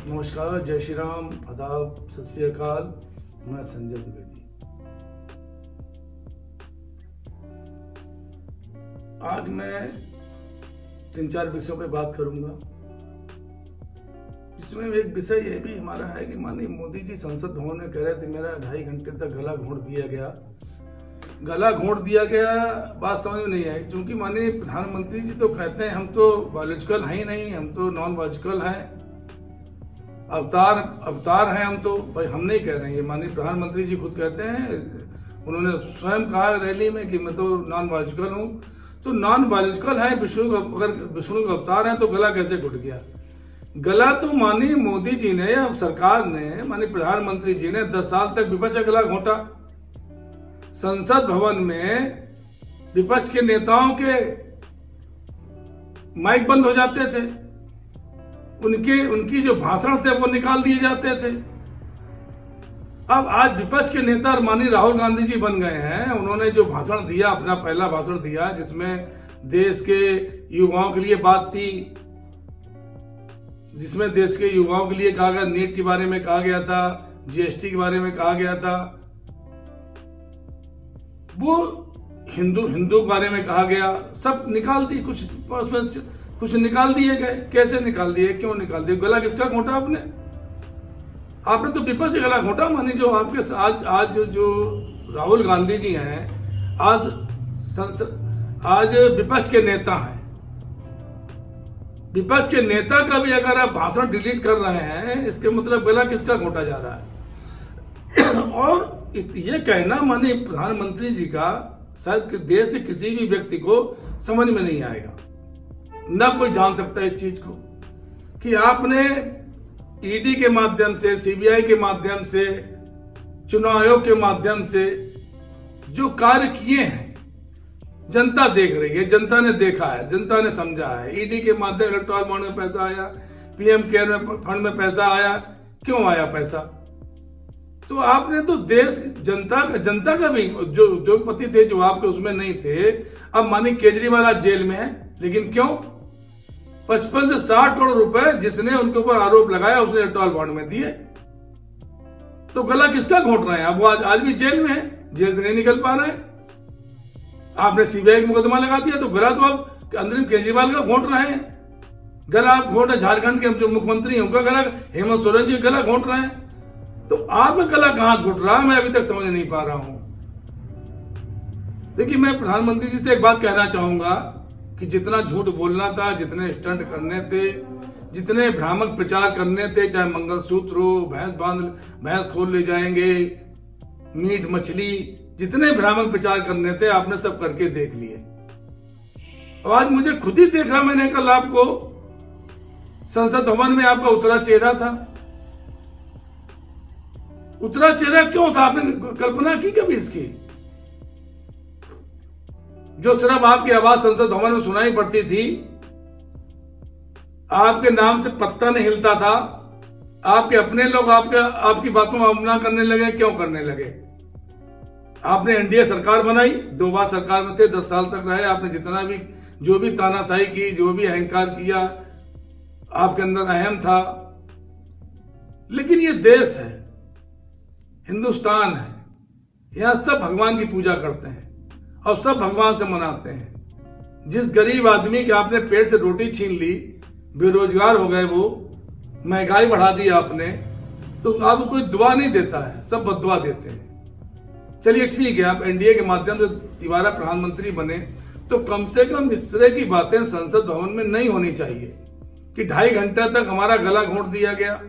नमस्कार, जय श्री राम, आदाब, सत श्री अकाल। मैं संजय द्विवेदी। आज मैं 3-4 विषयों पे बात करूंगा, जिसमें एक विषय ये भी हमारा है कि माननीय मोदी जी संसद भवन में कह रहे थे मेरा 2.5 घंटे तक गला घोंट दिया गया। बात समझ में नहीं आई, क्योंकि माननीय प्रधानमंत्री जी तो कहते हैं हम तो बायोलॉजिकल हैं ही नहीं, हम तो नॉन बायोलॉजिकल हैं, अवतार हैं हम तो। भाई हम नहीं कह रहे हैं, ये माननीय प्रधानमंत्री जी खुद कहते हैं। उन्होंने स्वयं कहा रैली में कि मैं तो नॉन बायोलॉजिकल हूँ। तो नॉन बायोलॉजिकल है अगर विष्णु का अवतार है तो गला कैसे घुट गया? गला तो माननीय मोदी जी ने या सरकार ने, माननीय प्रधानमंत्री जी ने 10 साल तक विपक्ष का गला घोंटा। संसद भवन में विपक्ष के नेताओं के माइक बंद हो जाते थे, उनकी जो भाषण थे वो निकाल दिए जाते थे। अब आज विपक्ष के नेता माननीय राहुल गांधी जी बन गए हैं। उन्होंने जो भाषण दिया, अपना पहला भाषण दिया, जिसमें देश के युवाओं के लिए बात थी, जिसमें देश के युवाओं के लिए कहा गया, नीट के बारे में कहा गया था, जीएसटी के बारे में कहा गया था, वो हिंदू के बारे में कहा गया, सब निकाल दी। कुछ निकाल दिए गए। कैसे निकाल दिए, क्यों निकाल दिए? गला किसका घोंटा आपने तो विपक्ष गला घोंटा। मानी जो आपके आज जो राहुल गांधी जी हैं, आज विपक्ष के नेता हैं। विपक्ष के नेता का भी अगर आप भाषण डिलीट कर रहे हैं, इसके मतलब गला किसका घोंटा जा रहा है? और ये कहना माननीय प्रधानमंत्री जी का शायद देश के किसी भी व्यक्ति को समझ में नहीं आएगा। ना कोई जान सकता है इस चीज को कि आपने ईडी के माध्यम से, सीबीआई के माध्यम से, चुनाव आयोग के माध्यम से जो कार्य किए हैं, जनता देख रही है, जनता ने देखा है, जनता ने समझा है। ईडी के माध्यम इलेक्टोरल बॉन्ड में पैसा आया, पीएम केयर फंड में पैसा आया। क्यों आया पैसा? तो आपने तो देश जनता का भी, जो उद्योगपति थे जो आपके उसमें नहीं थे, अब मानिए केजरीवाल आज जेल में है, लेकिन क्यों? 55 से 60 करोड़ रुपए जिसने उनके ऊपर आरोप लगाया उसने इलेक्टोरल बॉन्ड में दिए। तो गला किसका घोंट रहे हैं? अब वो आज भी जेल में है, जेल से नहीं निकल पा रहे हैं। आपने सीबीआई का मुकदमा लगा दिया, तो गला तो आप अंतरिम केजरीवाल का घोंट रहे हैं। गला आप घोंट रहे, झारखंड के जो मुख्यमंत्री हैं उनका गला, हेमंत सोरेन जी गला घोंट रहे हैं। तो आपका गला कहां घुट रहा है, मैं अभी तक समझ नहीं पा रहा हूं। देखिए, मैं प्रधानमंत्री जी से एक बात कहना चाहूंगा कि जितना झूठ बोलना था, जितने स्टंट करने थे, जितने भ्रामक प्रचार करने थे, चाहे मंगलसूत्र हो, भैंस खोल ले जाएंगे, मीट मछली, जितने भ्रामक प्रचार करने थे आपने सब करके देख लिए। और आज मुझे खुद ही देखा, मैंने कल आपको संसद भवन में आपका उतरा चेहरा था। उतरा चेहरा क्यों था? आपने कल्पना की कभी इसकी? जो सिर्फ आपकी आवाज संसद भवन में सुनाई पड़ती थी, आपके नाम से पत्ता नहीं हिलता था, आपके अपने लोग आपकी बातों में अवमानना करने लगे। क्यों करने लगे? आपने एनडीए सरकार बनाई, 2 बार सरकार में थे, 10 साल तक रहे। आपने जितना भी, जो भी तानाशाही की, जो भी अहंकार किया, आपके अंदर अहम था। लेकिन ये देश है, हिंदुस्तान है, यहां सब भगवान की पूजा करते हैं और सब भगवान से मनाते हैं। जिस गरीब आदमी के आपने पेट से रोटी छीन ली, बेरोजगार हो गए, वो महंगाई बढ़ा दी आपने, तो आपको कोई दुआ नहीं देता है, सब बददुआ देते हैं। चलिए ठीक है, आप एनडीए के माध्यम से दोबारा प्रधानमंत्री बने, तो कम से कम इस तरह की बातें संसद भवन में नहीं होनी चाहिए कि 2.5 घंटा तक हमारा गला घोंट दिया गया,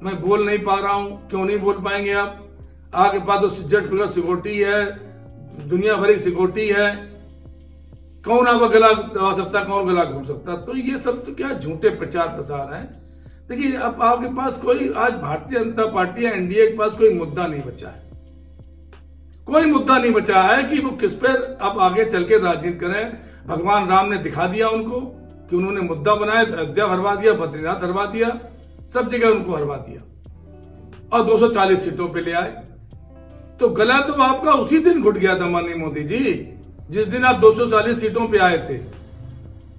मैं बोल नहीं पा रहा हूं। क्यों नहीं बोल पाएंगे आप? आपके पास तो सिक्योरिटी है, दुनिया भर की सिक्योरिटी है, कौन आपका गला दबा सकता, कौन गला घोंट सकता? तो ये सब तो क्या झूठे प्रचार प्रसार हैं। देखिए, अब आपके पास कोई, आज भारतीय जनता पार्टी या एनडीए के पास कोई मुद्दा नहीं बचा है। कोई मुद्दा नहीं बचा है कि वो किस पर अब आगे चल के राजनीति करें। भगवान राम ने दिखा दिया उनको कि उन्होंने मुद्दा बनाया, अयोध्या हरवा दिया, बद्रीनाथ हरवा दिया, सब जगह उनको हरवा दिया और 240 सीटों पे ले आए। तो गला तो आपका उसी दिन घुट गया था माननीय मोदी जी, जिस दिन आप 240 सीटों पे आए थे,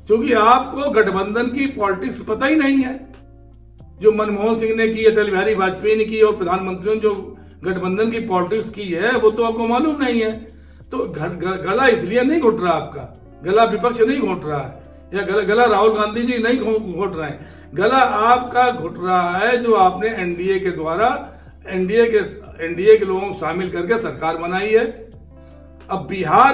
क्योंकि आपको गठबंधन की पॉलिटिक्स पता ही नहीं है। जो मनमोहन सिंह ने की, अटल बिहारी वाजपेयी ने की और प्रधानमंत्रियों ने जो गठबंधन की पॉलिटिक्स की है वो तो आपको मालूम नहीं है। तो गला इसलिए नहीं घुट रहा आपका, गला विपक्ष नहीं घोट रहा है, या गला राहुल गांधी जी नहीं घोट रहे हैं, गला आपका घुट रहा है जो आपने एनडीए के द्वारा एनडीए के लोगों को शामिल करके सरकार बनाई है। अब बिहार,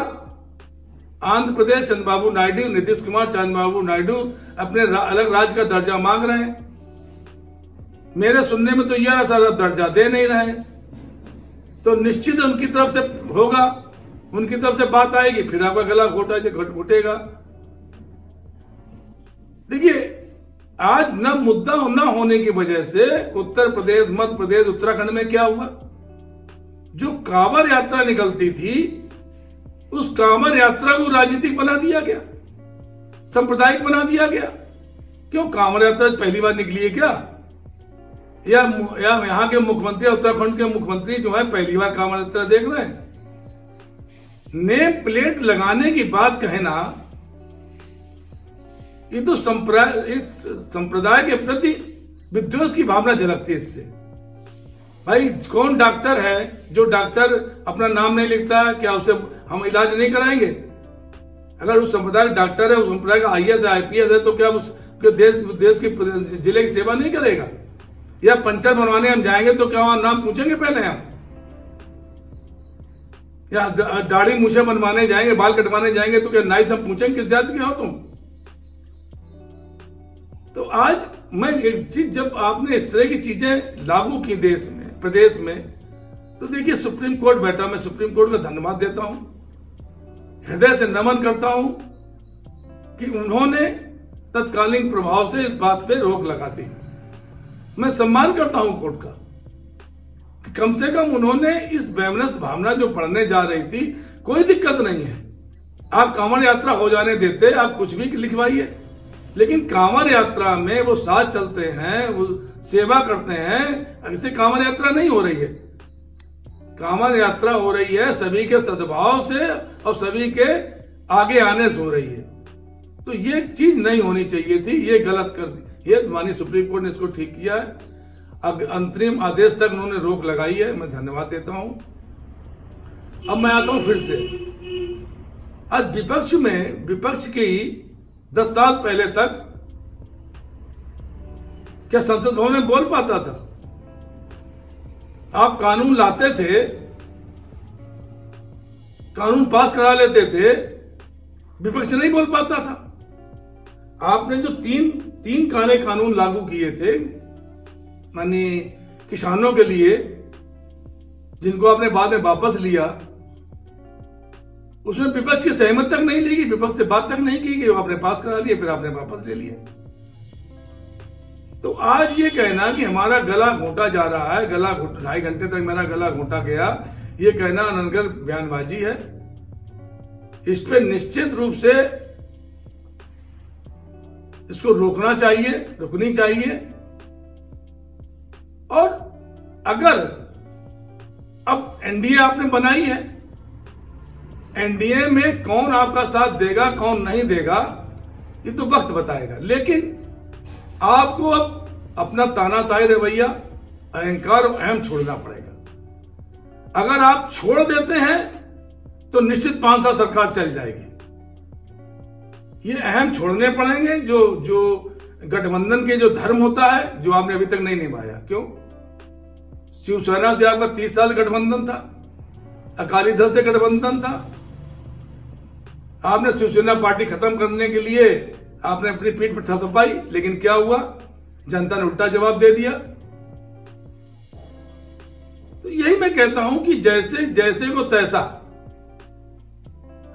आंध्र प्रदेश, चंद्रबाबू नायडू, नीतीश कुमार, चंद्रबाबू नायडू अपने अलग राज्य का दर्जा मांग रहे हैं। मेरे सुनने में तो यह सारा दर्जा दे नहीं रहे, तो निश्चित उनकी तरफ से होगा, उनकी तरफ से बात आएगी, फिर आपका गला घोटेगा। देखिए, आज न मुद्दा न होने की वजह से उत्तर प्रदेश, मध्य प्रदेश, उत्तराखंड में क्या हुआ, जो कांवड़ यात्रा निकलती थी उस कांवड़ यात्रा को राजनीतिक बना दिया गया, सांप्रदायिक बना दिया गया। क्यों? कांवड़ यात्रा पहली बार निकली है क्या? या यहां के मुख्यमंत्री, उत्तराखंड के मुख्यमंत्री जो है पहली बार कांवड़ यात्रा देख रहे हैं? नेम प्लेट लगाने की बात कहे ना, ये तो संप्रदाय के प्रति विद्वेष की भावना झलकती है इससे। भाई, कौन डॉक्टर है जो डॉक्टर अपना नाम नहीं लिखता है? क्या उसे हम इलाज नहीं कराएंगे? अगर उस संप्रदाय का डॉक्टर है, उस संप्रदाय का आईएएस है, आईपीएस है, तो क्या उसके देश की जिले की सेवा नहीं करेगा? या पंचर बनवाने हम जाएंगे तो क्या वहां नाम पूछेंगे पहले हम? या दाढ़ी मूछे बनवाने जाएंगे, बाल कटवाने जाएंगे तो क्या नाई से हम पूछेंगे किस जाति के हो तुम? तो आज मैं एक चीज, जब आपने इस तरह की चीजें लागू की देश में, प्रदेश में, तो देखिए सुप्रीम कोर्ट बैठा, मैं सुप्रीम कोर्ट का धन्यवाद देता हूं, हृदय से नमन करता हूं कि उन्होंने तत्कालीन प्रभाव से इस बात पे रोक लगा दी। मैं सम्मान करता हूं कोर्ट का कि कम से कम उन्होंने इस वैमनस्य भावना जो पढ़ने जा रही थी, कोई दिक्कत नहीं है, आप कांवड़ यात्रा हो जाने देते, आप कुछ भी लिखवाइए, लेकिन कांवड़ यात्रा में वो साथ चलते हैं, वो सेवा करते हैं, इससे कांवड़ यात्रा नहीं हो रही है। कांवड़ यात्रा हो रही है सभी के सद्भाव से और सभी के आगे आने से हो रही है। तो ये चीज नहीं होनी चाहिए थी, ये गलत कर दी। ये माननीय सुप्रीम कोर्ट ने इसको ठीक किया है, अंतरिम आदेश तक उन्होंने रोक लगाई है, मैं धन्यवाद देता हूं। अब मैं आता हूं फिर से, आज विपक्ष की 10 साल पहले तक क्या संसद भवन में बोल पाता था? आप कानून लाते थे, कानून पास करा लेते थे, विपक्ष नहीं बोल पाता था। आपने जो तीन काले कानून लागू किए थे, मानी किसानों के लिए, जिनको आपने बाद में वापस लिया, उसमें विपक्ष की सहमत तक नहीं ली गई, विपक्ष से बात तक नहीं की गई, आपने पास करा लिए, फिर आपने वापस ले लिए। तो आज ये कहना कि हमारा गला घोटा जा रहा है, 2.5 घंटे तक मेरा गला घोटा गया, ये कहना अनर्गल बयानबाजी है। इस पे निश्चित रूप से इसको रोकना चाहिए, रुकनी चाहिए। और अगर अब एनडीए आपने बनाई है, एनडीए में कौन आपका साथ देगा, कौन नहीं देगा, ये तो वक्त बताएगा। लेकिन आपको अब अपना तानाशाही रवैया, अहंकार और अहम छोड़ना पड़ेगा। अगर आप छोड़ देते हैं तो निश्चित 5 साल सरकार चल जाएगी। ये अहम छोड़ने पड़ेंगे, जो गठबंधन के जो धर्म होता है, जो आपने अभी तक नहीं निभाया। क्यों? शिवसेना से आपका 30 साल गठबंधन था, अकाली दल से गठबंधन था, आपने शिवसेना पार्टी खत्म करने के लिए आपने अपनी पीठ पर थपथपाई, लेकिन क्या हुआ? जनता ने उल्टा जवाब दे दिया। तो यही मैं कहता हूं कि जैसे को तैसा,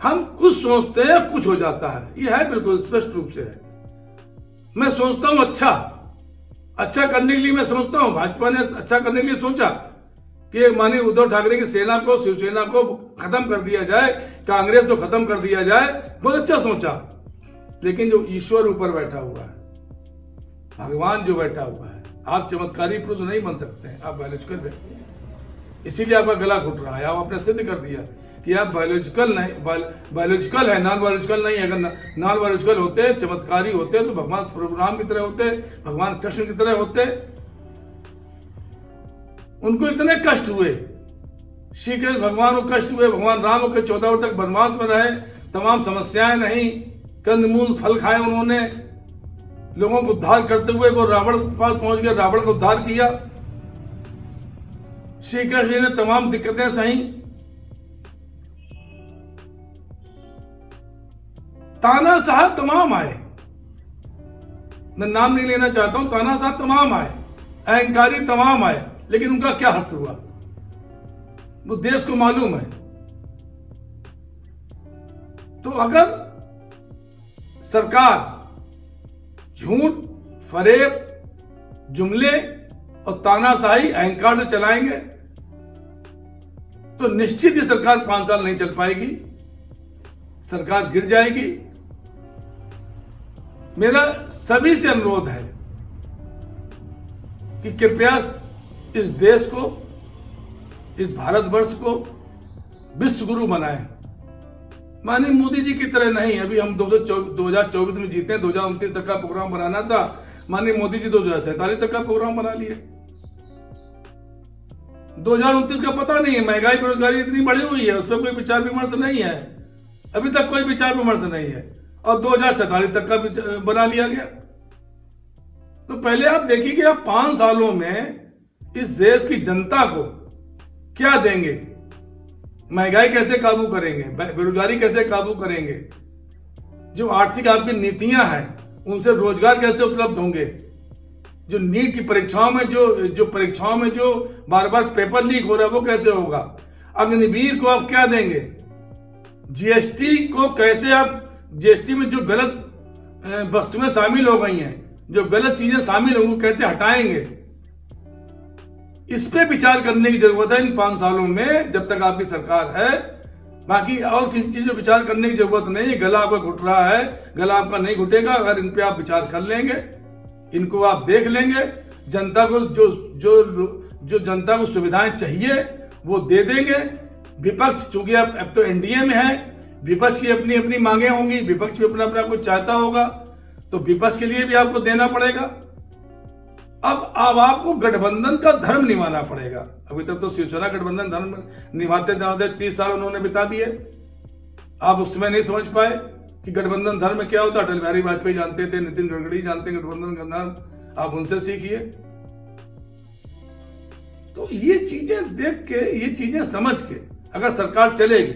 हम कुछ सोचते हैं कुछ हो जाता है, यह है बिल्कुल स्पष्ट रूप से है। मैं सोचता हूं अच्छा करने के लिए, मैं सोचता हूं भाजपा ने अच्छा करने के लिए सोचा कि माननीय उद्धव ठाकरे की सेना को, शिवसेना को खत्म कर दिया जाए, कांग्रेस को खत्म कर दिया जाए, बहुत अच्छा सोचा। लेकिन जो ईश्वर ऊपर बैठा हुआ है, भगवान जो बैठा हुआ है, आप चमत्कारी पुरुष नहीं बन सकते हैं, आप बायोलॉजिकल व्यक्ति हैं, इसीलिए आपका गला घुट रहा है। आप आपने सिद्ध कर दिया कि आप बायोलॉजिकल बायोलॉजिकल है, नॉन बायोलॉजिकल नहीं है। अगर नॉन बायोलॉजिकल होते, चमत्कारी होते, तो भगवान प्रभु राम की तरह होते, भगवान कृष्ण की तरह होते। उनको इतने कष्ट हुए, श्री कृष्ण भगवान को कष्ट हुए, भगवान राम को 14 वर्ष तक वनवास में रहे, तमाम समस्याएं नहीं, कंदमूल फल खाए उन्होंने, लोगों को उद्धार करते हुए वो रावण के पास पहुंच गए, रावण को उद्धार किया। श्री कृष्ण ने तमाम दिक्कतें सही। तानाशाह तमाम आए, मैं नाम नहीं लेना चाहता हूं, तानाशाह तमाम आए, अहंकारी तमाम आए, लेकिन उनका क्या हश्र हुआ, वो देश को मालूम है। तो अगर सरकार झूठ, फरेब, जुमले और तानाशाही अहंकार से चलाएंगे तो निश्चित ही सरकार 5 साल नहीं चल पाएगी, सरकार गिर जाएगी। मेरा सभी से अनुरोध है कि कृपया इस देश को, इस भारतवर्ष को विश्व गुरु बनाएं। माननीय मोदी जी की तरह नहीं, अभी हम 2024 में जीते, 2029 तक का प्रोग्राम बनाना था, माननीय मोदी जी 2047 तक का प्रोग्राम बना लिए। 2029 का पता नहीं है, महंगाई बेरोजगारी इतनी बढ़ी हुई है, उस पर कोई विचार विमर्श नहीं है, अभी तक कोई विचार विमर्श नहीं है, और 2047 तक का बना लिया गया। तो पहले आप देखिए कि आप 5 सालों में इस देश की जनता को क्या देंगे, महंगाई कैसे काबू करेंगे, बेरोजगारी कैसे काबू करेंगे, जो आर्थिक आपकी नीतियां हैं उनसे रोजगार कैसे उपलब्ध होंगे, जो नीट की परीक्षाओं में जो बार बार पेपर लीक हो रहा है वो कैसे होगा, अग्निवीर को आप क्या देंगे, जीएसटी को कैसे आप, जीएसटी में जो गलत वस्तुएं शामिल हो गई हैं, जो गलत चीजें शामिल होंगी कैसे हटाएंगे, इस पे विचार करने की जरूरत है इन 5 सालों में, जब तक आपकी सरकार है। बाकी और किसी चीज पे विचार करने की जरूरत नहीं है। गला आपका घुट रहा है, गला आपका नहीं घुटेगा अगर इन पे आप विचार कर लेंगे, इनको आप देख लेंगे, जनता को जो जनता को सुविधाएं चाहिए वो दे देंगे। विपक्ष चूंकि अब तो एनडीए में है, विपक्ष की अपनी अपनी मांगे होंगी, विपक्ष भी अपना अपना कुछ चाहता होगा, तो विपक्ष के लिए भी आपको देना पड़ेगा। अब आपको गठबंधन का धर्म निभाना पड़ेगा। अभी तक तो शिवसेना गठबंधन धर्म निभाते 30 साल उन्होंने बिता दिए, आप उसमें नहीं समझ पाए कि गठबंधन धर्म क्या होता। अटल बिहारी वाजपेयी जानते थे, नितिन गडकरी जानते हैं गठबंधन का धर्म, आप उनसे सीखिए। तो ये चीजें देख के, ये चीजें समझ के अगर सरकार चलेगी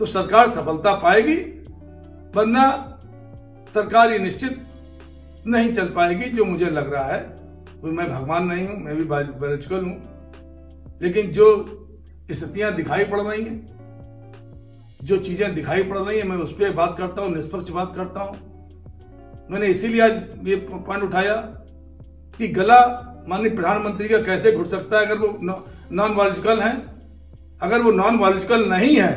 तो सरकार सफलता पाएगी, वरना सरकार ये निश्चित नहीं चल पाएगी। जो मुझे लग रहा है, मैं भगवान नहीं हूं, मैं भी बायोलॉजिकल हूं, लेकिन जो स्थितियां दिखाई पड़ रही हैं, जो चीजें दिखाई पड़ रही हैं, मैं उस पर बात करता हूं, निष्पक्ष बात करता हूं। मैंने इसीलिए आज ये पॉइंट उठाया कि गला माननीय प्रधानमंत्री का कैसे घुट सकता है अगर वो नॉन बायोलॉजिकल है। अगर वो नॉन बायोलॉजिकल नहीं है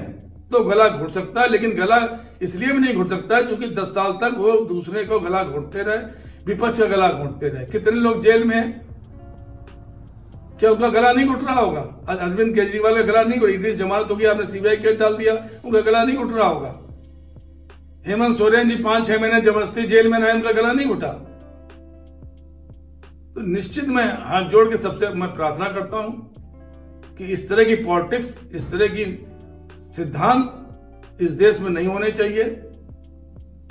तो गला घुट सकता है, लेकिन गला इसलिए भी नहीं घुट सकता है क्योंकि 10 साल तक वो दूसरे को गला घोटते रहे, विपक्ष का गला घोटते रहे। कितने लोग जेल में हैं, क्या उनका गला नहीं घुट रहा होगा? अरविंद केजरीवाल का गला नहीं घुट, इतनी जमानत होगी, आपने सीबीआई केस डाल दिया, उनका गला नहीं घुट रहा होगा। हेमंत सोरेन जी 5-6 महीने जबरदस्ती जेल में रहे, उनका गला नहीं घुटा। तो निश्चित मैं हाथ जोड़ के सबसे मैं प्रार्थना करता हूं कि इस तरह की पॉलिटिक्स, इस तरह की सिद्धांत इस देश में नहीं होने चाहिए।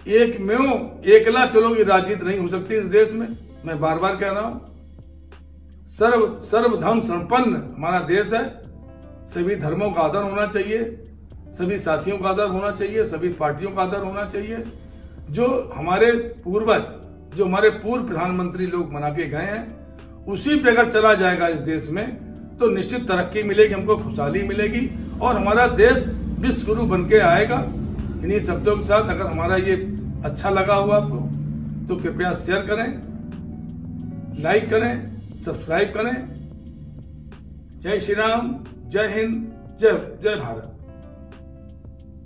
एकला चलोगी राजनीति नहीं हो सकती इस देश में, मैं बार बार कह रहा हूं। सर्वधर्म संपन्न हमारा देश है, सभी धर्मों का आदर होना चाहिए, सभी साथियों का आदर होना चाहिए, सभी पार्टियों का आदर होना चाहिए। जो हमारे पूर्वज, जो हमारे पूर्व प्रधानमंत्री लोग बना के गए हैं, उसी पे अगर चला जाएगा इस देश में तो निश्चित तरक्की मिलेगी, हमको खुशहाली मिलेगी और हमारा देश विश्व गुरु बन के आएगा। इन्हीं शब्दों के साथ अगर हमारा ये अच्छा लगा हो आपको तो कृपया शेयर करें, लाइक करें, सब्सक्राइब करें। जय श्री राम, जय हिंद, जय भारत।